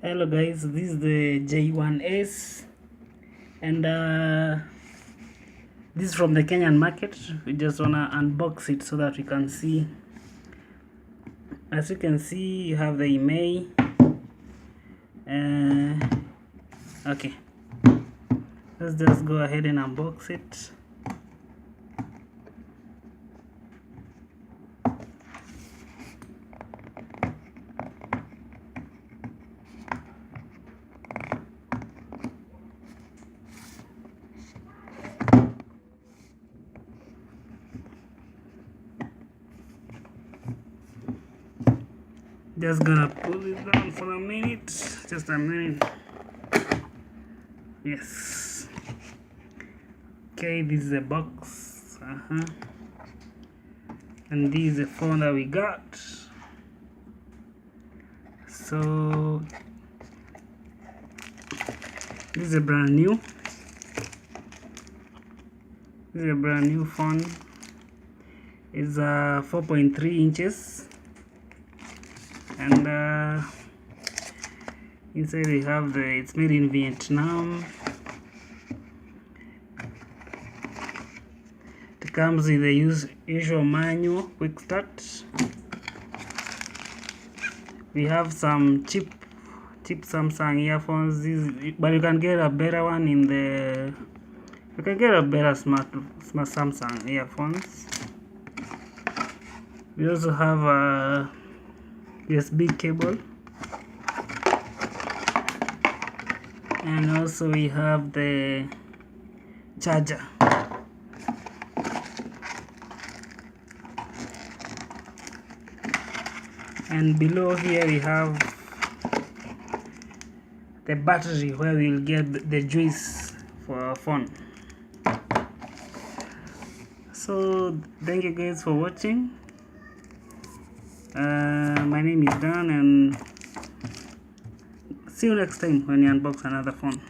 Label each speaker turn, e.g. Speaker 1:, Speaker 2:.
Speaker 1: Hello guys, this is the J1S and this is from the Kenyan market. We just wanna unbox it so that we can see. As you can see, you have the IMEI. Okay, let's just go ahead and unbox it. Just gonna pull it down for a minute, just a minute. Yes. Okay, this is a box. And this is the phone that we got. So this is a brand new. This is a brand new phone. It's 4.3 inches. And inside we have it's made in Vietnam. It comes with the usual manual, quick start. We have some cheap Samsung earphones, but you can get a better one in the. You can get a better smart Samsung earphones. We also have a USB cable, and also we have the charger. And below here we have the battery where we'll get the juice for our phone. So thank you guys for watching. My name is Dan, and see you next time when you unbox another phone.